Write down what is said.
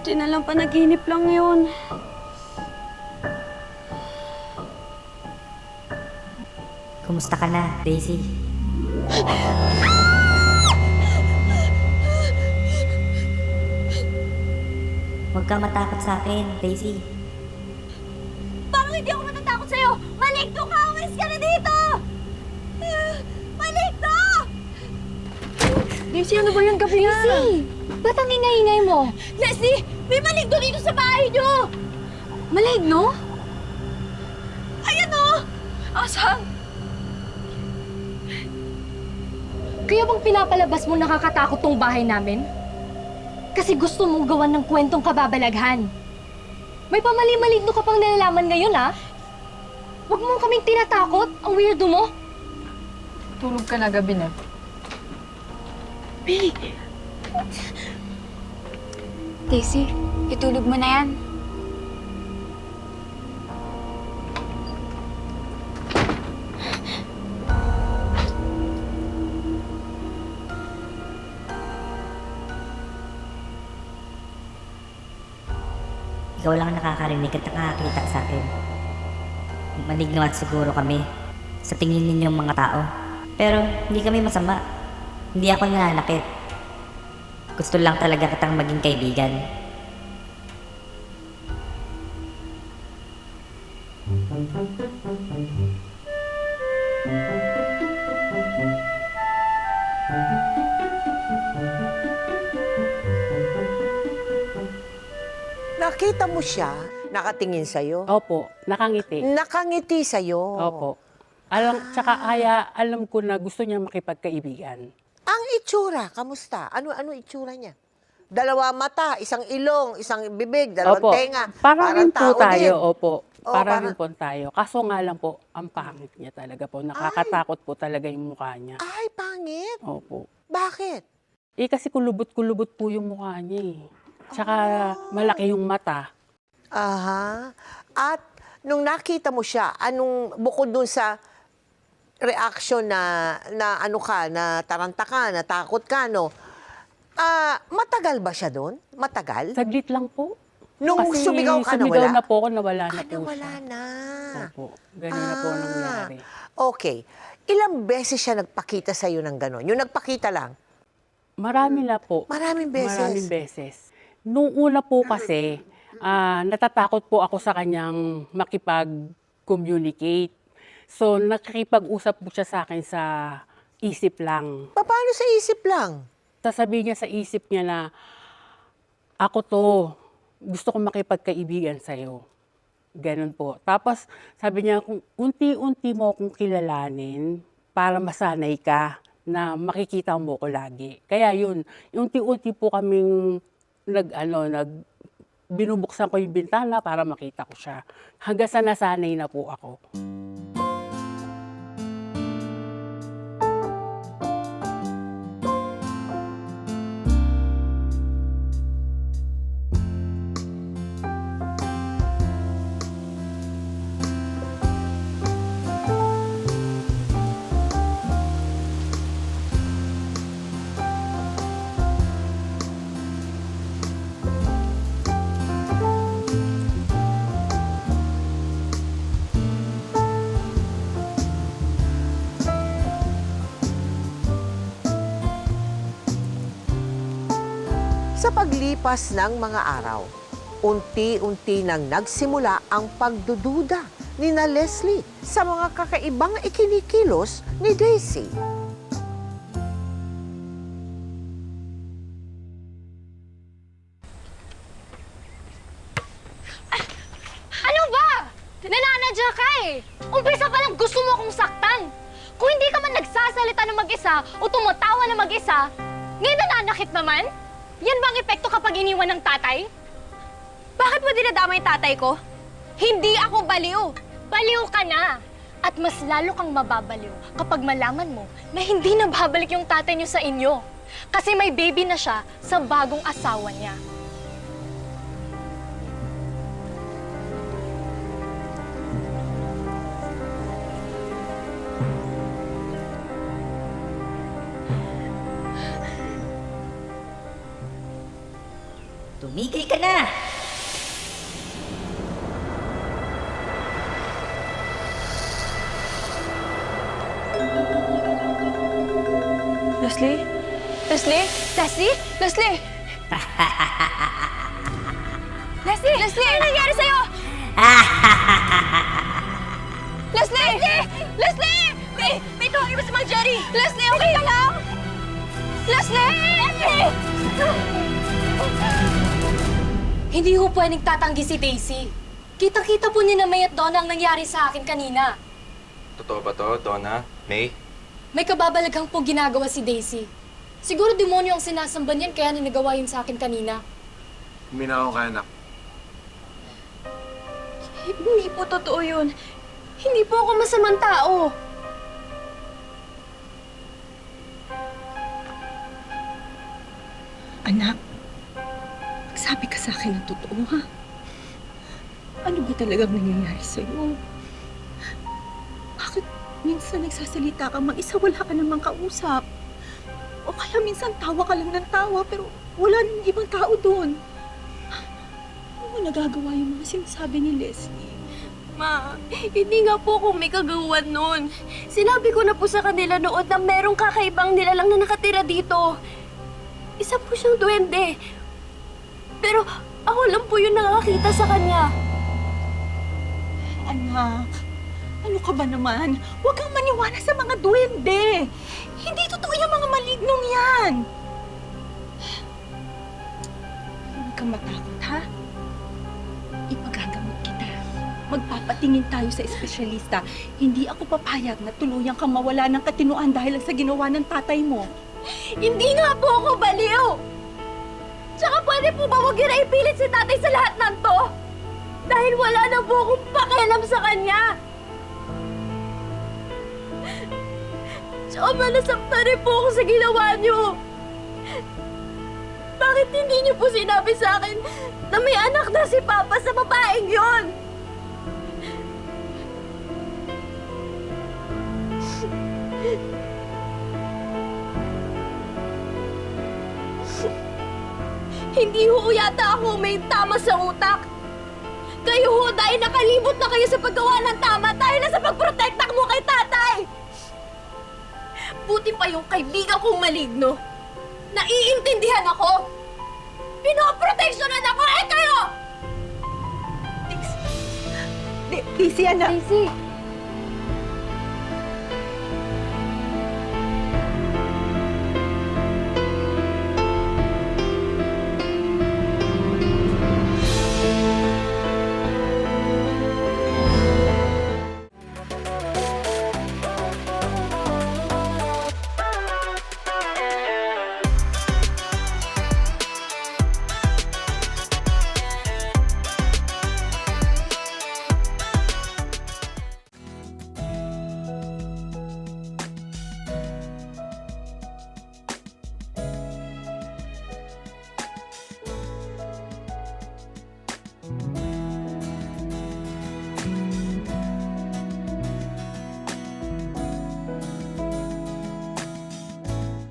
Buti na lang panaginip lang yun. Kumusta ka na, Daisy? Huwag kang matakot sa akin, Daisy. Parang hindi ako matatakot sa'yo! Maligno ka! Umalis ka na dito! Maligno! Daisy, ano ba yung gabi nga? Daisy! Ba't ang ingay-ingay mo? Leslie! May maligno dito sa bahay niyo! Maligno? Ayan o! Asan? Kaya bang pinapalabas mo nakakatakot tong bahay namin? Kasi gusto mong gawan ng kwentong kababalaghan. May pamali-maligno ka pang nalalaman ngayon, ha? Huwag mo kaming tinatakot. Ang weirdo mo. Tulog ka na gabi na. Daisy, itulog mo na yan. Ikaw lang nakakarinig at nakakita sa akin. Maligno at siguro kami sa tingin ninyong mga tao. Pero hindi kami masama. Hindi ako nananakit. Gusto lang talaga kitang maging kaibigan. Nakita mo siya, nakatingin sa'yo. Opo, nakangiti. Nakangiti sa'yo. Opo. Tsaka alam ko na gusto niya makipagkaibigan. Ang itsura, kamusta? Ano itsura niya? Dalawa mata, isang ilong, isang bibig, dalawang Opo. tenga. Parang rin po tao tayo, din. opo. Oo, Parang rin po tayo. Kaso nga lang po, ang pangit niya talaga po. Nakakatakot po talaga yung mukha niya. Ay, pangit. Opo. Bakit? Kasi kulubot-kulubot po yung mukha niya eh. Tsaka malaki yung mata. Aha. At nung nakita mo siya, anong bukod dun sa reaction na ano ka, na taranta ka, na takot ka, no? Matagal ba siya doon? Matagal? Saglit lang po. Nung Kasi sumigaw ka, sumigaw nawala? na po ako, nawala na po Nawala siya. na. Opo. Ganun na po ang nangyari. Okay. Ilang beses siya nagpakita sa'yo ng gano'n? Yung nagpakita lang? Marami na po. Maraming beses. Maraming beses. Nung una po kasi, natatakot po ako sa kanyang makipag-communicate. So, nakikipag-usap po siya sa akin sa isip lang. Paano sa isip lang? Sasabihin niya sa isip niya na, ako to, gusto kong makipagkaibigan sa'yo. Ganun po. Tapos, sabi niya, kung unti-unti mo akong kilalanin para masanay ka na makikita mo ko lagi. Kaya yun, unti-unti po kaming binubuksan ko yung bintana para makita ko siya. Hanggang sa nasanay na po ako. Sa paglipas ng mga araw, unti-unti nang nagsimula ang pagdududa ni na Leslie sa mga kakaibang ikinikilos ni Daisy. Ano ba? Nananadya ka eh. Umpisa pa lang gusto mo akong saktan. Kung hindi ka man nagsasalita ng mag-isa o tumatawa ng mag-isa, ngayon nananakit naman? Yan bang epekto kapag iniwan ng tatay? Bakit mo dinadama yung tatay ko? Hindi ako baliw. Baliw ka na. At mas lalo kang mababaliw kapag malaman mo na hindi na babalik yung tatay niyo sa inyo. Kasi may baby na siya sa bagong asawa niya. Tumigil ka na! Leslie? Leslie? Leslie? Leslie! Leslie! Leslie! Ano nangyari sa'yo? Leslie! Leslie! May tuwagin ba si Mang Jerry? Leslie, okay ka lang? Leslie! Hindi ho pwedeng tatanggi si Daisy. Kitang-kita po ni na May at Donna ang nangyari sa akin kanina. Totoo ba to, Donna? May? May kababalaghang po ginagawa si Daisy. Siguro demonyo ang sinasamba niyan kaya ninagawa yun sa akin kanina. Huminaw ka, anak. Hindi po totoo yun. Hindi po ako masamang tao. Anak, magsabi ka sa akin ng totoo, ha? Ano ba talagang nangyayari sa'yo? Bakit minsan nagsasalita ka mag-isa, wala ka namang kausap? O kaya minsan tawa ka lang ng tawa, pero wala namang ibang tao doon. Ano mo nagagawa yung mga sinasabi ni Leslie? Ma, hindi nga po ako may kagawan nun. Sinabi ko na po sa kanila noon na merong kakaibang nilalang na nakatira dito. Isa po siyang duwende. Pero ako lang po yung nakakita sa kanya. Anak, ano ka ba naman? Huwag kang maniwala sa mga duwende. Hindi totoo yung mga malignong yan. Huwag kang matakot, ha? Ipagagamot kita. Magpapatingin tayo sa espesyalista. Hindi ako papayag na tuluyang kang mawala ng katinuan dahil sa ginawa ng tatay mo. Hindi nga po ako baliw! Tsaka pwede po ba huwag yun na ipilit si tatay sa lahat ng to? Dahil wala na po akong pakialam sa kanya. Tsaka nasaktan rin po ako sa ginawa niyo. Bakit hindi niyo po sinabi sa akin na may anak na si Papa sa babaeng yon? Hindi ho yata ako may tama sa utak. Kayo ho dahil nakalibot na kayo sa paggawa ng tama dahil na sa pagprotekta mo kay tatay. Buti pa yung kaibigan kong maligno. Naiintindihan ako. Pinoproteksyonan ako, eh kayo! Daisy, anak. Daisy!